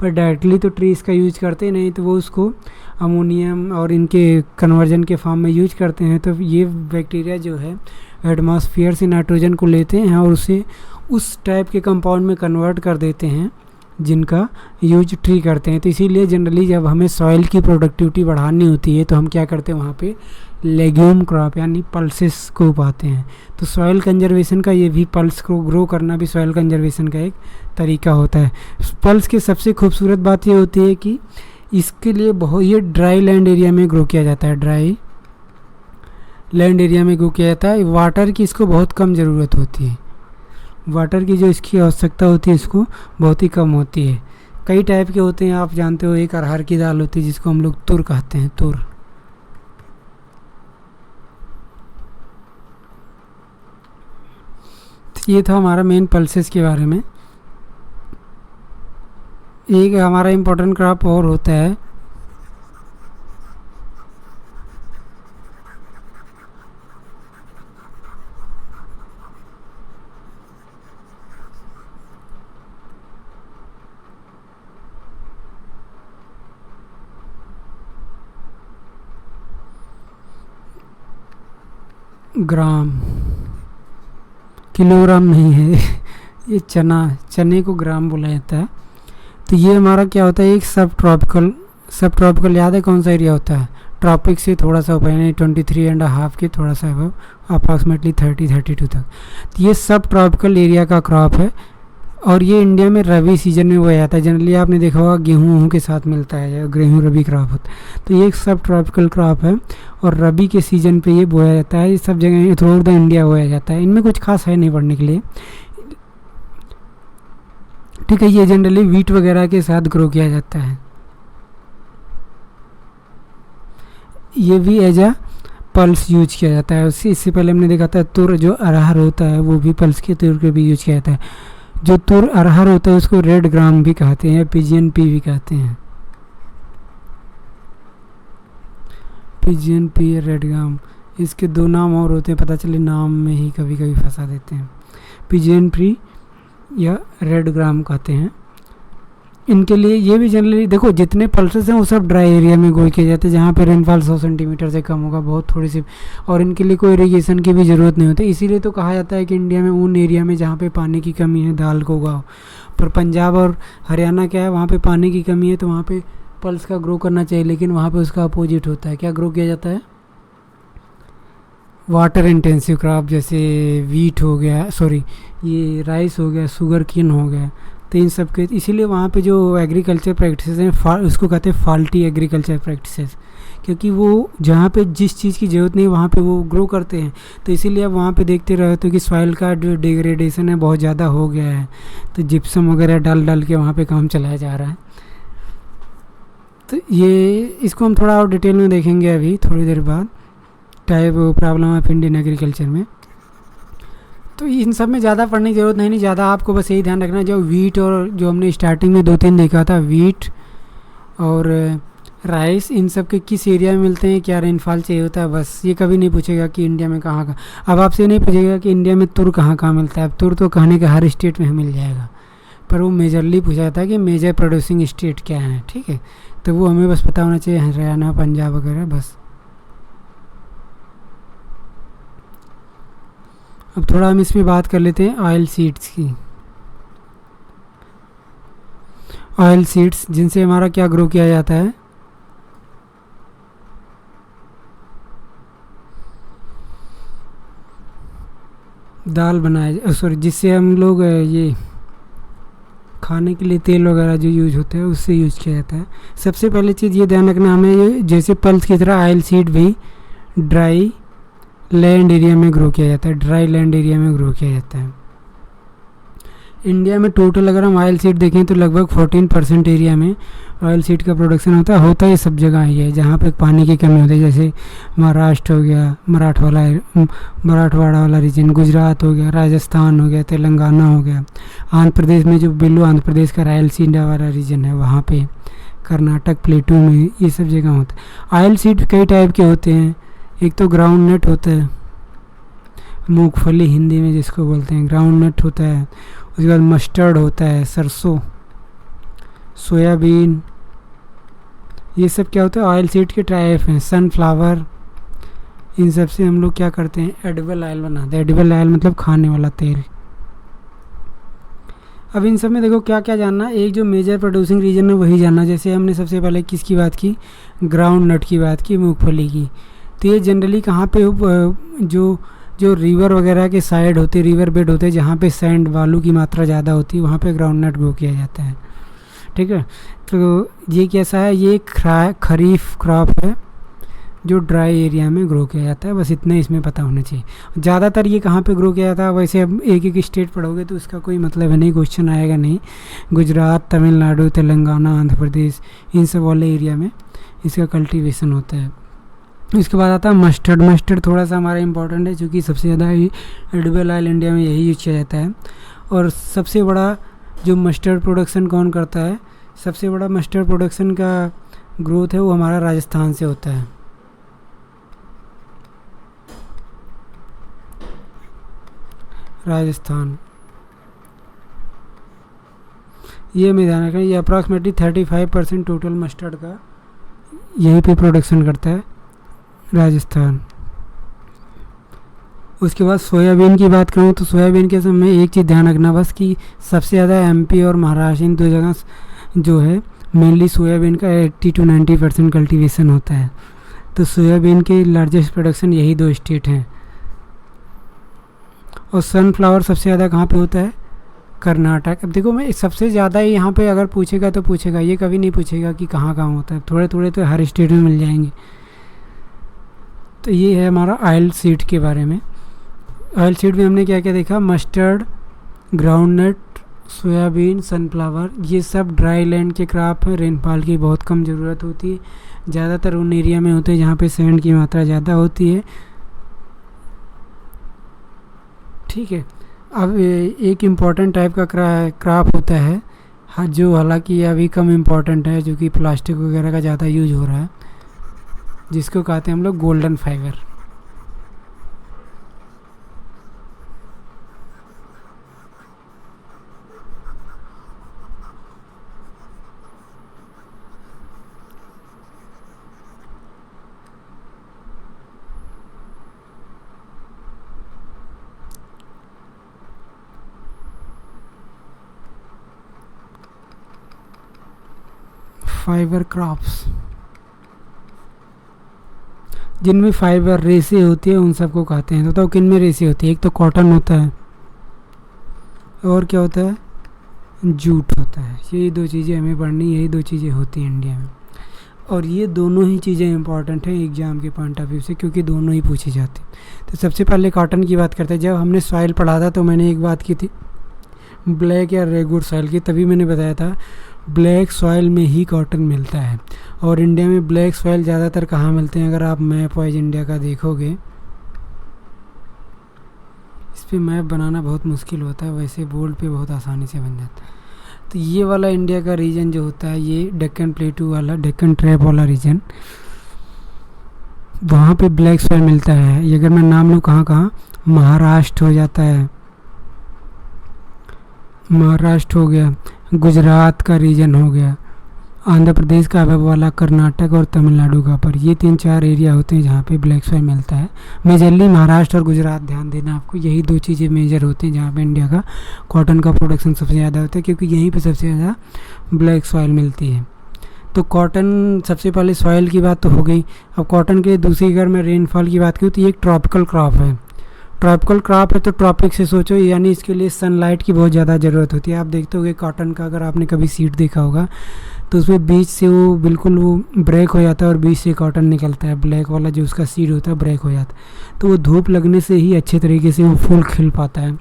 पर डायरेक्टली तो ट्री इसका यूज करते नहीं, तो वो उसको अमोनियम और इनके कन्वर्जन के फॉर्म में यूज करते हैं। तो ये बैक्टीरिया जो है एटमॉस्फेयर से नाइट्रोजन को लेते हैं और उसे उस टाइप के कंपाउंड में कन्वर्ट कर देते हैं जिनका यूज ट्री करते हैं। तो इसीलिए जनरली जब हमें सॉइल की प्रोडक्टिविटी बढ़ानी होती है तो हम क्या करते हैं, वहाँ पे लेग्यूम क्रॉप यानी पल्सेस को उगाते हैं। तो सॉइल कंजर्वेशन का ये भी, पल्स को ग्रो करना भी सॉइल कंजर्वेशन का एक तरीका होता है। पल्स की सबसे खूबसूरत बात ये होती है कि इसके लिए ये ड्राई लैंड एरिया में ग्रो किया जाता है, ड्राई लैंड एरिया में ग्रो किया जाता है। वाटर की इसको बहुत कम ज़रूरत होती है, वाटर की जो इसकी आवश्यकता होती है इसको बहुत ही कम होती है। कई टाइप के होते हैं, आप जानते हो, एक अरहर की दाल होती है जिसको हम लोग तुर कहते हैं, तुर। ये था हमारा मेन पल्सेस के बारे में। एक हमारा इम्पोर्टेंट क्रॉप और होता है ग्राम, किलोग्राम नहीं है ये चने को ग्राम बोला जाता है। तो ये हमारा क्या होता है, एक सब ट्रॉपिकल याद है कौन सा एरिया होता है, ट्रॉपिक से थोड़ा सा ऊपर, यानी 23.5 के थोड़ा सा अप्रॉक्सीमेटली 30-32 तक। तो ये सब ट्रॉपिकल एरिया का क्रॉप है और ये इंडिया में रबी सीजन में बोया जाता है। जनरली आपने देखा होगा गेहूँ के साथ मिलता है, गेहूँ रबी क्रॉप होता है। तो ये एक सब ट्रॉपिकल क्रॉप है और रबी के सीज़न पे ये बोया जाता है। ये सब जगह थ्रू आउट द इंडिया बोया जाता है। इनमें कुछ खास है नहीं पढ़ने के लिए, ठीक है। ये जनरली वीट वगैरह के साथ ग्रो किया जाता है। ये भी एज अ पल्स यूज किया जाता है। इससे पहले हमने देखा था तुर जो अरहर होता है वो भी पल्स के तौर पे भी यूज किया जाता है। जो तुर अरहर होता है उसको रेड ग्राम भी कहते हैं, पिजियन पी भी कहते हैं। पिजियन पी, रेड ग्राम, इसके दो नाम और होते हैं, पता चले नाम में ही कभी कभी फंसा देते हैं। पिजियन पी या रेड ग्राम कहते हैं इनके लिए। ये भी जनरली देखो जितने पल्सेस हैं वो सब ड्राई एरिया में ग्रो किए जाते हैं, जहाँ पे रेनफॉल 100 सेंटीमीटर से कम होगा, बहुत थोड़ी सी, और इनके लिए कोई इरिगेशन की भी ज़रूरत नहीं होती। इसीलिए तो कहा जाता है कि इंडिया में उन एरिया में जहाँ पे पानी की कमी है दाल को उगाओ। पर पंजाब और हरियाणा क्या है, वहाँ पे पानी की कमी है तो वहाँ पे पल्स का ग्रो करना चाहिए, लेकिन वहाँ पे उसका अपोजिट होता है। क्या ग्रो किया जाता है, वाटर इंटेंसिव क्रॉप, जैसे वीट हो गया, सॉरी ये राइस हो गया, शुगर केन हो गया। तो इन सब के इसीलिए वहाँ पे जो एग्रीकल्चर प्रैक्टिसेस हैं उसको कहते हैं फॉल्टी एग्रीकल्चर प्रैक्टिसेस, क्योंकि वो जहाँ पे जिस चीज़ की ज़रूरत नहीं वहाँ पे वो ग्रो करते हैं। तो इसीलिए अब वहाँ पे देखते रहते हो कि सॉइल का जो डिग्रेडेशन है बहुत ज़्यादा हो गया है, तो जिप्सम वगैरह डाल के वहाँ पे काम चलाया जा रहा है। तो ये इसको हम थोड़ा और डिटेल में देखेंगे अभी थोड़ी देर बाद, type problem of Indian agriculture में। तो इन सब में ज़्यादा पढ़ने की ज़रूरत नहीं ज़्यादा, आपको बस यही ध्यान रखना जो वीट और जो हमने स्टार्टिंग में 2-3 देखा था, वीट और राइस, इन सब के किस एरिया में मिलते हैं, क्या रेनफॉल चाहिए होता है, बस। ये कभी नहीं पूछेगा कि इंडिया में कहाँ का। अब आपसे नहीं पूछेगा कि इंडिया में तुर कहाँ कहाँ मिलता है। अब तुर तो कहने का हर स्टेट में मिल जाएगा, पर वो मेजरली पूछा जाता है कि मेजर प्रोड्यूसिंग स्टेट क्या है, ठीक है। तो वो हमें बस पता होना चाहिए, हरियाणा, पंजाब वगैरह, बस। अब थोड़ा हम इसमें बात कर लेते हैं ऑयल सीड्स की। ऑयल सीड्स जिनसे हमारा क्या ग्रो किया जाता है, दाल बनाए, सॉरी जिससे हम लोग ये खाने के लिए तेल वगैरह जो यूज होता है उससे यूज किया जाता है। सबसे पहले चीज़ ये ध्यान रखना हमें, ये जैसे पल्स की तरह ऑयल सीड भी ड्राई लैंड एरिया में ग्रो किया जाता है, ड्राई लैंड एरिया में ग्रो किया जाता है। इंडिया में टोटल अगर हम ऑयल सीड देखें तो लगभग 14% एरिया में ऑयल सीड का प्रोडक्शन होता है सब जगह ही है जहाँ पे पानी की कमी होती है, जैसे महाराष्ट्र हो गया, मराठवाड़ा वाला रीजन, गुजरात हो गया, राजस्थान हो गया, तेलंगाना हो गया, आंध्र प्रदेश में जो बिल्लू आंध्र प्रदेश का रायलसीना वाला रीजन है वहाँ पे, कर्नाटक प्लेटू में, ये सब जगह होता है। ऑयल सीड कई टाइप के होते हैं, एक तो ग्राउंड नट होता है, मूंगफली हिंदी में जिसको बोलते हैं, ग्राउंड नट होता है। उसके बाद मस्टर्ड होता है, सरसों, सोयाबीन, ये सब क्या होता है ऑयल सीड के टाइप हैं। सनफ्लावर, इन सब से हम लोग क्या करते हैं, एडिबल ऑयल बनाते हैं। एडिबल ऑयल मतलब खाने वाला तेल। अब इन सब में देखो क्या क्या जानना, एक जो मेजर प्रोड्यूसिंग रीजन है वही जानना। जैसे हमने सबसे पहले किसकी बात की, ग्राउंड नट की बात की, मूंगफली की। तो ये जनरली कहाँ पे जो रिवर वगैरह के साइड होते, रिवर बेड होते हैं जहाँ पे सैंड बालू की मात्रा ज़्यादा होती है, वहाँ पे ग्राउंड नट ग्रो किया जाता है, ठीक है। तो ये कैसा है, ये खरीफ क्रॉप है जो ड्राई एरिया में ग्रो किया जाता है। बस इतना इसमें पता होना चाहिए। ज़्यादातर ये कहाँ पे ग्रो किया जाता है, वैसे अब एक एक स्टेट पढ़ोगे तो उसका कोई मतलब है नहीं, क्वेश्चन आएगा नहीं। गुजरात, तमिलनाडु, तेलंगाना, आंध्र प्रदेश, इन सब वाले एरिया में इसका कल्टीवेशन होता है। इसके बाद आता है मस्टर्ड। मस्टर्ड थोड़ा सा हमारा इंपॉर्टेंट है, क्योंकि सबसे ज़्यादा एडिबल ऑयल इंडिया में यही यूज किया जाता है। और सबसे बड़ा जो मस्टर्ड प्रोडक्शन कौन करता है, सबसे बड़ा मस्टर्ड प्रोडक्शन का ग्रोथ है वो हमारा राजस्थान से होता है। राजस्थान, ये मैं ध्यान रखें, ये अप्रॉक्सीमेटली 35% टोटल मस्टर्ड का यहीं पे प्रोडक्शन करता है राजस्थान। उसके बाद सोयाबीन की बात करूँ तो सोयाबीन के समय एक चीज़ ध्यान रखना बस, कि सबसे ज़्यादा एमपी और महाराष्ट्र इन दो जगह जो है मेनली सोयाबीन का 80 to 90% कल्टीवेशन होता है। तो सोयाबीन के लार्जेस्ट प्रोडक्शन यही दो स्टेट हैं। और सनफ्लावर सबसे ज़्यादा कहाँ पे होता है, कर्नाटक। अब देखो मैं सबसे ज़्यादा यहाँ पे अगर पूछेगा तो पूछेगा, ये कभी नहीं पूछेगा कि कहाँ कहाँ होता है, थोड़े थोड़े तो हर स्टेट में मिल जाएंगे। तो ये है हमारा ऑयल सीड के बारे में। ऑयल सीड में हमने क्या क्या देखा, मस्टर्ड, ग्राउंडनट, सोयाबीन, सनफ्लावर, ये सब ड्राई लैंड के क्रॉप हैं। रेनफॉल की बहुत कम ज़रूरत होती है, ज़्यादातर उन एरिया में होते हैं जहाँ पे सैंड की मात्रा ज़्यादा होती है। ठीक है। अब एक इम्पॉर्टेंट टाइप का क्रॉप होता है जो हालांकि अभी कम इम्पॉर्टेंट है, जो कि प्लास्टिक वगैरह का ज़्यादा यूज हो रहा है, जिसको कहते हैं हम लोग गोल्डन फाइबर। फाइबर क्रॉप्स जिनमें फाइबर रेसे होती है उन सबको कहते हैं। तो बताओ किन में रेसे होती है, एक तो कॉटन होता है और क्या होता है, जूट होता है। यही दो चीज़ें हमें पढ़नी, यही दो चीज़ें होती हैं इंडिया में। और ये दोनों ही चीज़ें इंपॉर्टेंट हैं एग्ज़ाम के पॉइंट ऑफ व्यू से, क्योंकि दोनों ही पूछी जाती हैं। तो सबसे पहले कॉटन की बात करते हैं। जब हमने सॉइल पढ़ा था तो मैंने एक बात की थी ब्लैक या रेगुड सॉइल की, तभी मैंने बताया था ब्लैक सॉइल में ही कॉटन मिलता है। और इंडिया में ब्लैक सॉइल ज़्यादातर कहाँ मिलते हैं, अगर आप मैप वाइज इंडिया का देखोगे, इस पर मैप बनाना बहुत मुश्किल होता है, वैसे बोर्ड पे बहुत आसानी से बन जाता है। तो ये वाला इंडिया का रीजन जो होता है, ये डेक्कन प्लेटू वाला, डेक्कन ट्रैप वाला रीजन, वहाँ पे ब्लैक सॉइल मिलता है। ये अगर मैं नाम लूँ कहाँ कहाँ, महाराष्ट्र हो जाता है, महाराष्ट्र हो गया, गुजरात का रीजन हो गया, आंध्र प्रदेश का अब वाला, कर्नाटक और तमिलनाडु का पर, ये 3-4 एरिया होते हैं जहाँ पे ब्लैक सॉइल मिलता है। मेजरली महाराष्ट्र और गुजरात, ध्यान देना आपको, यही दो चीज़ें मेजर होती हैं जहाँ पे इंडिया का कॉटन का प्रोडक्शन सबसे ज़्यादा होता है, क्योंकि यहीं पे सबसे ज़्यादा ब्लैक सॉइल मिलती है। तो कॉटन, सबसे पहले सॉइल की बात तो हो गई। अब कॉटन के दूसरी अगर मैं रेनफॉल की बात करूँ तो ये एक ट्रॉपिकल क्रॉप है। ट्रॉपिकल क्रॉप है तो ट्रॉपिक से सोचो, यानी इसके लिए सनलाइट की बहुत ज़्यादा ज़रूरत होती है। आप देखते होगे कॉटन का, अगर आपने कभी सीड देखा होगा तो उसमें बीच से वो बिल्कुल वो ब्रेक हो जाता है और बीच से कॉटन निकलता है, ब्लैक वाला जो उसका सीड होता है ब्रेक हो जाता है। तो वो धूप लगने से ही अच्छे तरीके से वो फूल खिल पाता है।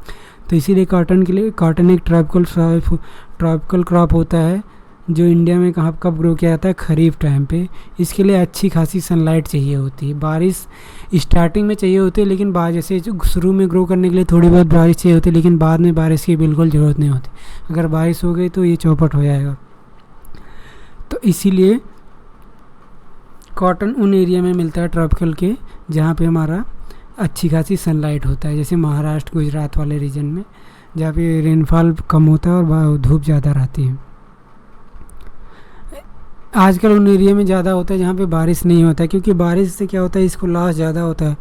तो इसीलिए कॉटन के लिए, कॉटन एक ट्रॉपिकल क्रॉप होता है जो इंडिया में कहाँ कब ग्रो किया जाता है, खरीफ टाइम पे। इसके लिए अच्छी खासी सनलाइट चाहिए होती है, बारिश स्टार्टिंग में चाहिए होती है, लेकिन बाद जैसे जो शुरू में ग्रो करने के लिए थोड़ी बहुत बारिश चाहिए होती है, लेकिन बाद में बारिश की बिल्कुल ज़रूरत नहीं होती। अगर बारिश हो गई तो ये चौपट हो जाएगा। तो इसीलिए कॉटन उन एरिया में मिलता है ट्रॉपिकल के जहाँ पे हमारा अच्छी खासी सनलाइट होता है, जैसे महाराष्ट्र गुजरात वाले रीजन में जहाँ पे रेनफॉल कम होता है और धूप ज़्यादा रहती है। आजकल उन एरिया में ज़्यादा होता है जहाँ पे बारिश नहीं होता है, क्योंकि बारिश से क्या होता है, इसको लॉस ज़्यादा होता है।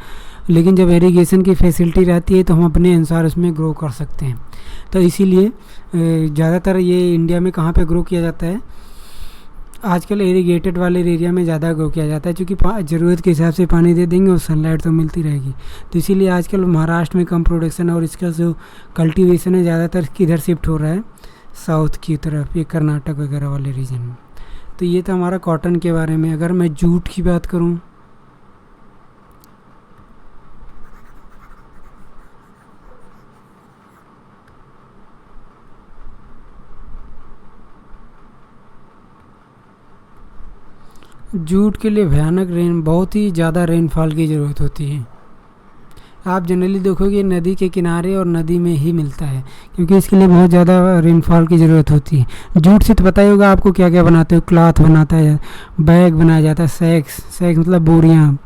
लेकिन जब इरिगेशन की फैसिलिटी रहती है तो हम अपने अनुसार उसमें ग्रो कर सकते हैं। तो इसीलिए ज़्यादातर ये इंडिया में कहाँ पे ग्रो किया जाता है, आजकल इरिगेटेड वाले एरिया में ज़्यादा ग्रो किया जाता है, क्योंकि ज़रूरत के हिसाब से पानी दे देंगे और सनलाइट तो मिलती रहेगी। तो इसीलिए आजकल महाराष्ट्र में कम प्रोडक्शन है और इसका जो कल्टीवेशन है ज़्यादातर किधर शिफ्ट हो रहा है, साउथ की तरफ, ये कर्नाटक वगैरह वाले रीजन में। तो ये था हमारा कॉटन के बारे में। अगर मैं जूट की बात करूं जूट के लिए भयानक बहुत ही ज़्यादा रेनफॉल की ज़रूरत होती है। आप जनरली देखोगे नदी के किनारे और नदी में ही मिलता है, क्योंकि इसके लिए बहुत ज़्यादा रेनफॉल की ज़रूरत होती है। जूट से तो पता ही होगा आपको क्या क्या बनाते हो, क्लॉथ बनाता है, बैग बनाया जाता है, सैक्स मतलब बोरियाँ,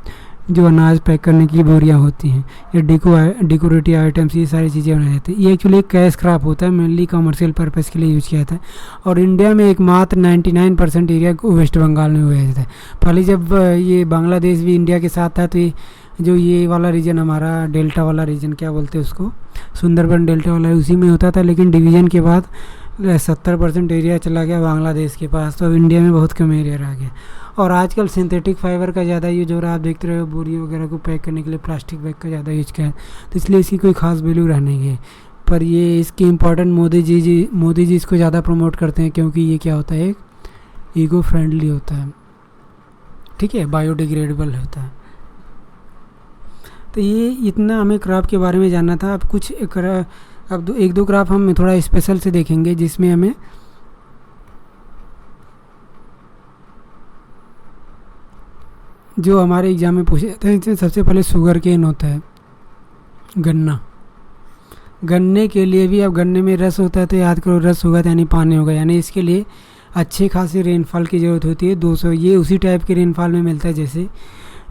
जो अनाज पैक करने की बोरियाँ होती हैं, या डेकोरेटिव आइटम्स, ये सारी चीज़ें बनाई जाती हैं। ये एक्चुअली कैश क्रॉप होता है, मेनली कमर्शियल पर्पज़ के लिए यूज़ किया जाता है। और इंडिया में एकमात्र 99% एरिया वेस्ट बंगाल में उगाया जाता है। पहले जब ये बांग्लादेश भी इंडिया के साथ था, तो ये वाला रीजन हमारा डेल्टा वाला रीजन, क्या बोलते हैं उसको, सुंदरबन डेल्टा वाला, उसी में होता था। लेकिन डिवीज़न के बाद 70% एरिया चला गया बांग्लादेश के पास, तो अब इंडिया में बहुत कम एरिया रह गया। और आजकल सिंथेटिक फाइबर का ज़्यादा यूज हो रहा है। आप देखते रहे हो बोरी वगैरह को पैक करने के लिए प्लास्टिक बैग का ज़्यादा यूज किया है, तो इसलिए इसकी कोई ख़ास वैल्यू रह नहीं है। पर ये इसकी इम्पोर्टेंट मोदी जी इसको ज़्यादा प्रमोट करते हैं, क्योंकि ये क्या होता है, एक ईको फ्रेंडली होता है, ठीक है, बायोडिग्रेडेबल होता है। तो ये इतना हमें क्रॉप के बारे में जानना था। अब एक दो क्रॉप हम थोड़ा स्पेशल से देखेंगे, जिसमें हमें जो हमारे एग्ज़ाम में पूछे जाते हैं। सबसे पहले शुगर केन होता है, गन्ने के लिए भी, अब गन्ने में रस होता है तो याद करो रस होगा यानी पानी होगा, यानी इसके लिए अच्छे खासी रेनफॉल की ज़रूरत होती है। 200, ये उसी टाइप के रेनफॉल में मिलता है जैसे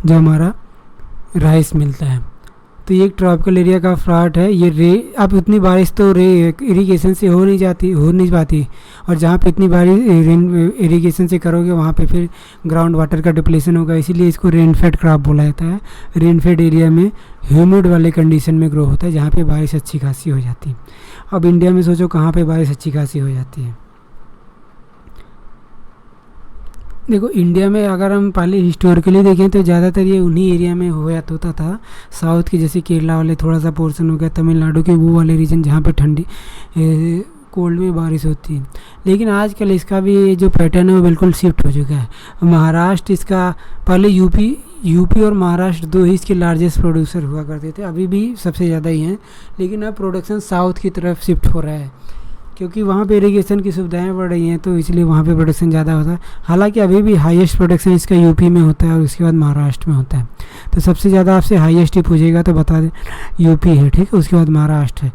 जो हमारा राइस मिलता है। तो ये एक ट्रॉपिकल एरिया का फ्लॉट है। ये अब इतनी बारिश तो इरिगेशन से हो नहीं पाती, और जहाँ पे इतनी बारिश इरिगेशन से करोगे वहाँ पे फिर ग्राउंड वाटर का डिप्लेशन होगा, इसीलिए इसको रेनफेड क्रॉप बोला जाता है। रेनफेड एरिया में ह्यूमिड वाले कंडीशन में ग्रो होता है, जहाँ पे बारिश अच्छी खासी हो जाती है। अब इंडिया में सोचो कहाँ पर बारिश अच्छी खासी हो जाती है। देखो इंडिया में अगर हम पहले हिस्टोरिकली देखें तो ज़्यादातर ये उन्हीं एरिया में होता था, साउथ के, जैसे केरला वाले थोड़ा सा पोर्शन हो गया, तमिलनाडु के वो वाले रीजन जहाँ पे ठंडी कोल्ड में बारिश होती है। लेकिन आजकल इसका भी जो पैटर्न है वो बिल्कुल शिफ्ट हो चुका है। महाराष्ट्र इसका, पहले यूपी और महाराष्ट्र दो ही इसके लार्जेस्ट प्रोड्यूसर हुआ करते थे, अभी भी सबसे ज़्यादा ही हैं। लेकिन अब प्रोडक्शन साउथ की तरफ शिफ्ट हो रहा है, क्योंकि वहाँ पे इरिगेशन की सुविधाएं बढ़ रही हैं, तो इसलिए वहाँ पे प्रोडक्शन ज़्यादा होता है। हालांकि अभी भी हाईएस्ट प्रोडक्शन इसका यूपी में होता है और उसके बाद महाराष्ट्र में होता है। तो सबसे ज़्यादा आपसे हाईएस्ट ही पूछेगा तो बता दें यूपी है, ठीक है, उसके बाद महाराष्ट्र है।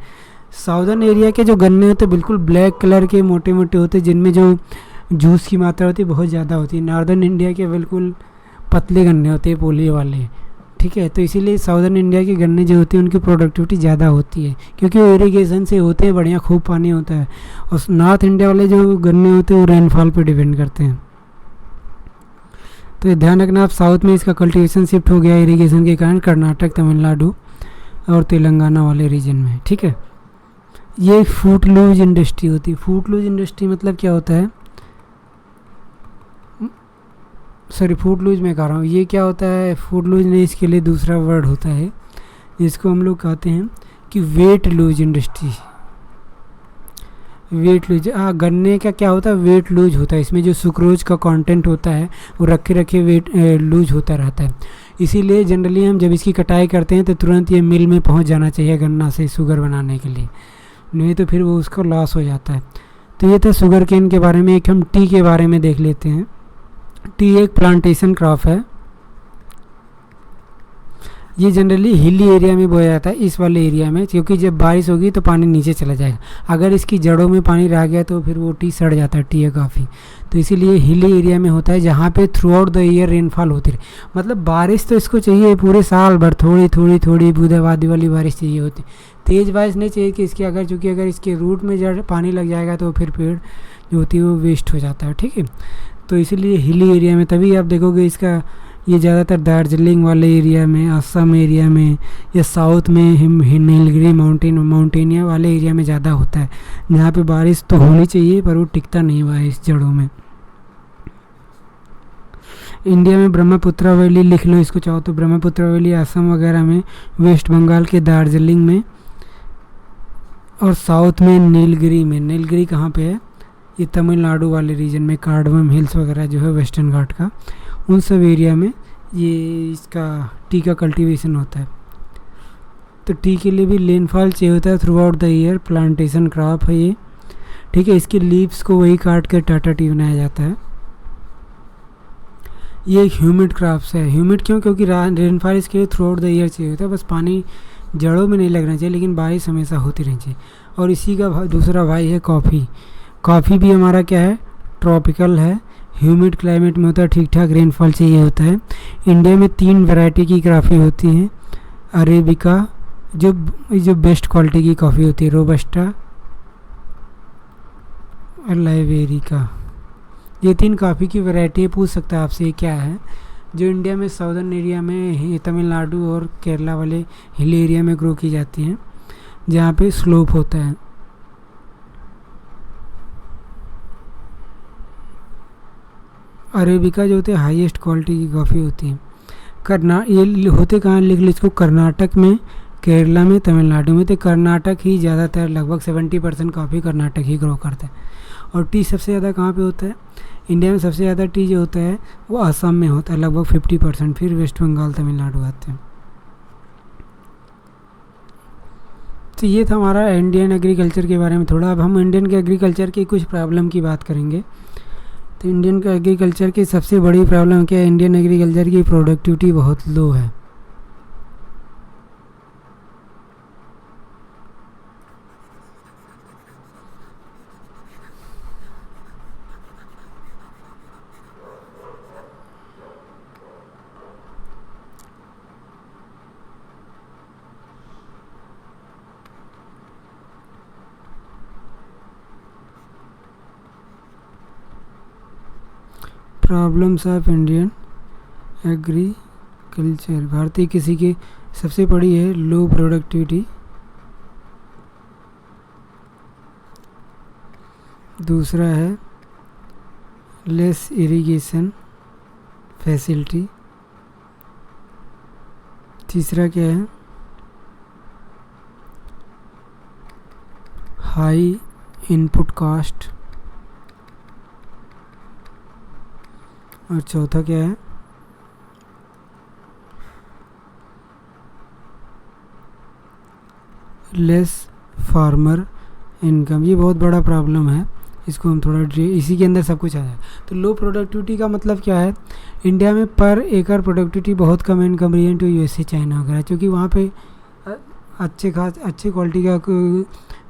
साउदर्न एरिया के जो गन्ने होते हैं बिल्कुल ब्लैक कलर के मोटे मोटे होते हैं, जिनमें जो जूस की मात्रा होती है बहुत ज़्यादा होती है। नॉर्दर्न इंडिया के बिल्कुल पतले गन्ने होते हैं, पोली वाले, ठीक है। तो इसीलिए साउदर्न इंडिया के गन्ने जो होते हैं उनकी प्रोडक्टिविटी ज़्यादा होती है, क्योंकि वो इरिगेशन से होते हैं, बढ़िया खूब पानी होता है। और नॉर्थ इंडिया वाले जो गन्ने होते हैं वो रेनफॉल पे डिपेंड करते हैं। तो ये ध्यान रखना, आप साउथ में इसका कल्टीवेशन शिफ्ट हो गया इरिगेशन के कारण, कर्नाटक, तमिलनाडु और तेलंगाना वाले रीजन में, ठीक है। ये फूट लूज इंडस्ट्री होती है। फूट लूज इंडस्ट्री मतलब क्या होता है, सॉरी फूड लूज मैं कह रहा हूँ, ये क्या होता है, फूड लूज नहीं, इसके लिए दूसरा वर्ड होता है जिसको हम लोग कहते हैं कि weight lose industry. Weight lose, गन्ने का क्या होता है, वेट लूज होता है, इसमें जो सुक्रोज का कंटेंट होता है वो रखे वेट लूज होता रहता है। इसीलिए जनरली हम जब इसकी कटाई करते हैं तो तुरंत ये मिल में पहुंच जाना चाहिए गन्ना से शुगर बनाने के लिए, नहीं तो फिर वो उसको लॉस हो जाता है। तो ये था शुगर केन के बारे में। एक हम टी के बारे में देख लेते हैं। टी एक प्लांटेशन क्रॉप है। ये जनरली हिली एरिया में बोया जाता है, इस वाले एरिया में, क्योंकि जब बारिश होगी तो पानी नीचे चला जाएगा। अगर इसकी जड़ों में पानी रह गया तो फिर वो टी सड़ जाता है, टी है काफ़ी। तो इसीलिए हिली एरिया में होता है, जहाँ पे through out the year rainfall होती रहे। मतलब बारिश तो इसको चाहिए पूरे साल भर, थोड़ी थोड़ी थोड़ी बूंदाबांदी वाली बारिश चाहिए होती, तेज़ बारिश नहीं चाहिए कि इसके, अगर चूँकि अगर इसके रूट में जड़ पानी लग जाएगा तो फिर पेड़ जो होती है वो वेस्ट हो जाता है, ठीक है। तो इसीलिए हिली एरिया में, तभी आप देखोगे इसका ये ज़्यादातर दार्जिलिंग वाले एरिया में, असम एरिया में, या साउथ में नीलगिरी माउंटेनिया वाले एरिया में ज़्यादा होता है, जहाँ पे बारिश तो होनी चाहिए पर वो टिकता नहीं बारिश जड़ों में। इंडिया में ब्रह्मपुत्र वैली लिख लो इसको चाहो तो, ब्रह्मपुत्र वैली असम वगैरह में, वेस्ट बंगाल के दार्जिलिंग में, और साउथ में नीलगिरी में। नीलगिरी कहाँ पे है, ये तमिलनाडु वाले रीजन में, कार्डमम हिल्स वगैरह जो है वेस्टर्न घाट का, उन सब एरिया में ये इसका टी का कल्टीवेशन होता है। तो टी के लिए भी रेनफॉल चाहिए होता है through out the year, plantation crop है ये, ठीक है। इसकी लीव्स को वही काट कर टाटा टी बनाया जाता है। ये एक ह्यूमिड क्रॉप्स है। ह्यूमिड क्यों? क्योंकि रेनफॉल इसके लिए थ्रू आउट द ईयर चाहिए होता है, बस पानी जड़ों में नहीं लगना चाहिए, लेकिन बारिश हमेशा होती रहनी चाहिए। और इसी का दूसरा भाई है कॉफ़ी। कॉफ़ी भी हमारा क्या है? ट्रॉपिकल है, ह्यूमिड क्लाइमेट में होता है, ठीक ठाक रेनफॉल चाहिए होता है। इंडिया में 3 वैरायटी की कॉफ़ी होती हैं। अरेबिका जो बेस्ट क्वालिटी की कॉफ़ी होती है, रोबस्टा और लाइबेरिका, ये 3 कॉफ़ी की वैरायटी पूछ सकता है आपसे ये क्या है। जो इंडिया में साउदर्न एरिया में, तमिलनाडु और केरला वाले हिल एरिया में ग्रो की जाती हैं, जहाँ पे स्लोप होता है। अरेबिका जो होते हैं हाईएस्ट क्वालिटी की कॉफ़ी होती है। ये होते कहाँ? लिख लो इसको, कर्नाटक में, केरला में, तमिलनाडु में। तो कर्नाटक ही ज़्यादातर, लगभग 70% कॉफ़ी कर्नाटक ही ग्रो करता है। और टी सबसे ज़्यादा कहाँ पे होता है? इंडिया में सबसे ज़्यादा टी जो होता है वो असम में होता है, लगभग 50%। फिर वेस्ट बंगाल, तमिलनाडु आते हैं। तो ये था हमारा इंडियन एग्रीकल्चर के बारे में थोड़ा। अब हम इंडियन के एग्रीकल्चर की कुछ प्रॉब्लम की बात करेंगे। तो इंडियन का एग्रीकल्चर की सबसे बड़ी प्रॉब्लम क्या है? इंडियन एग्रीकल्चर की प्रोडक्टिविटी बहुत लो है। प्रॉब्लम्स ऑफ इंडियन एग्रीकल्चर, भारतीय कृषि की सबसे बड़ी है लो प्रोडक्टिविटी। दूसरा है लेस इरिगेशन फैसिलिटी। तीसरा क्या है? High input cost. और चौथा क्या है? Less farmer income. ये बहुत बड़ा प्रॉब्लम है, इसको हम थोड़ा इसी के अंदर सब कुछ आ जाए। तो लो प्रोडक्टिविटी का मतलब क्या है? इंडिया में पर एकड़ प्रोडक्टिविटी बहुत कम है in comparison to USA, China वगैरह, क्योंकि वहाँ पे अच्छे क्वालिटी का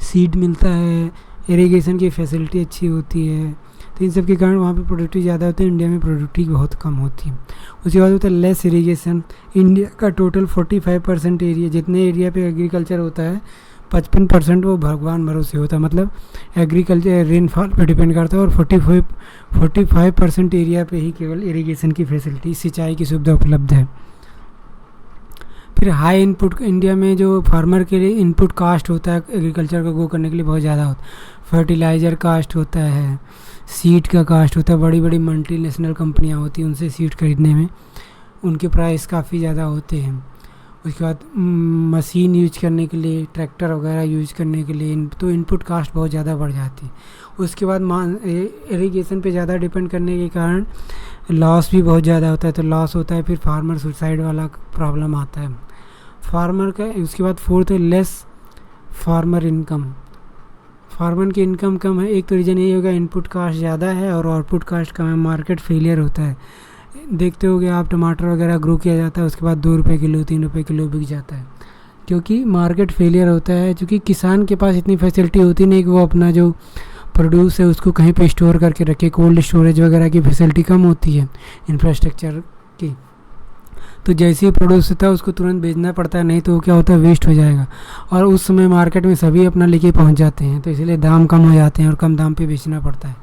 सीड मिलता है, इरिगेशन की फैसिलिटी अच्छी होती है। तो इन सब के कारण वहाँ पे प्रोडक्टिविटी ज़्यादा होती है, इंडिया में प्रोडक्टिविटी बहुत कम होती है। उसके बाद होता है लेस इरिगेशन। इंडिया का टोटल 45% एरिया, जितने एरिया पे एग्रीकल्चर होता है 55% वो भगवान भरोसे होता है, मतलब एग्रीकल्चर रेनफॉल पे डिपेंड करता है। और 45% एरिया पे ही केवल इरिगेशन की फैसिलिटी, सिंचाई की सुविधा उपलब्ध है। फिर हाई इनपुट, इंडिया में जो फार्मर के लिए इनपुट कास्ट होता है एग्रीकल्चर को ग्रो करने के लिए बहुत ज़्यादा होता है। फर्टिलाइज़र कास्ट होता है, सीड का कास्ट होता है। बड़ी बड़ी मल्टीनेशनल कंपनियां होती हैं, उनसे सीड खरीदने में उनके प्राइस काफ़ी ज़्यादा होते हैं। उसके बाद मशीन यूज करने के लिए, ट्रैक्टर वगैरह यूज करने के लिए तो इनपुट कास्ट बहुत ज़्यादा बढ़ जाती है। उसके बाद इरिगेशन पे ज़्यादा डिपेंड करने के कारण लॉस भी बहुत ज़्यादा होता है। तो लॉस होता है, फिर फार्मर सुसाइड वाला प्रॉब्लम आता है फार्मर का। उसके बाद फोर्थ है लेस फार्मर इनकम। फार्मर की इनकम कम है, एक तो रीज़न यही होगा इनपुट कास्ट ज़्यादा है और आउटपुट कास्ट कम है, मार्केट फेलियर होता है। देखते होगे आप, टमाटर वगैरह ग्रो किया जाता है, उसके बाद 2 रुपये किलो 3 रुपये किलो बिक जाता है, क्योंकि मार्केट फेलियर होता है। क्योंकि किसान के पास इतनी फैसिलिटी होती नहीं कि वो अपना जो प्रोड्यूस है उसको कहीं पे स्टोर करके रखे, कोल्ड स्टोरेज वगैरह की फैसिलिटी कम होती है इंफ्रास्ट्रक्चर की। तो जैसे ही प्रोड्यूस होता है उसको तुरंत बेचना पड़ता है, नहीं तो क्या होता है वेस्ट हो जाएगा। और उस समय मार्केट में सभी अपना लेके पहुंच जाते हैं, तो इसलिए दाम कम हो जाते हैं और कम दाम पे बेचना पड़ता है।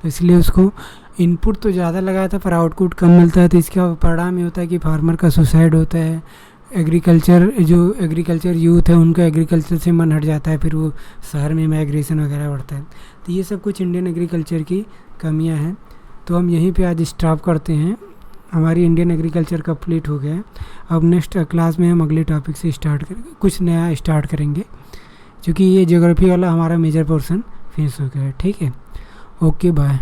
तो इसलिए उसको इनपुट तो ज़्यादा लगाया था पर आउटपुट कम मिलता है। तो इसका परिणाम ये होता है कि फार्मर का सुसाइड होता है। एग्रीकल्चर यूथ है उनका एग्रीकल्चर से मन हट जाता है, फिर वो शहर में माइग्रेशन वगैरह बढ़ता है। तो ये सब कुछ इंडियन एग्रीकल्चर की कमियाँ हैं। तो हम यहीं पे आज स्टॉप करते हैं। हमारी इंडियन एग्रीकल्चर कंप्लीट हो गया है। अब नेक्स्ट क्लास में हम अगले टॉपिक से स्टार्ट करेंगे, कुछ नया स्टार्ट करेंगे, क्योंकि ये ज्योग्राफी वाला हमारा मेजर पोर्शन फिनिश हो गया है। ठीक है, ओके बाय।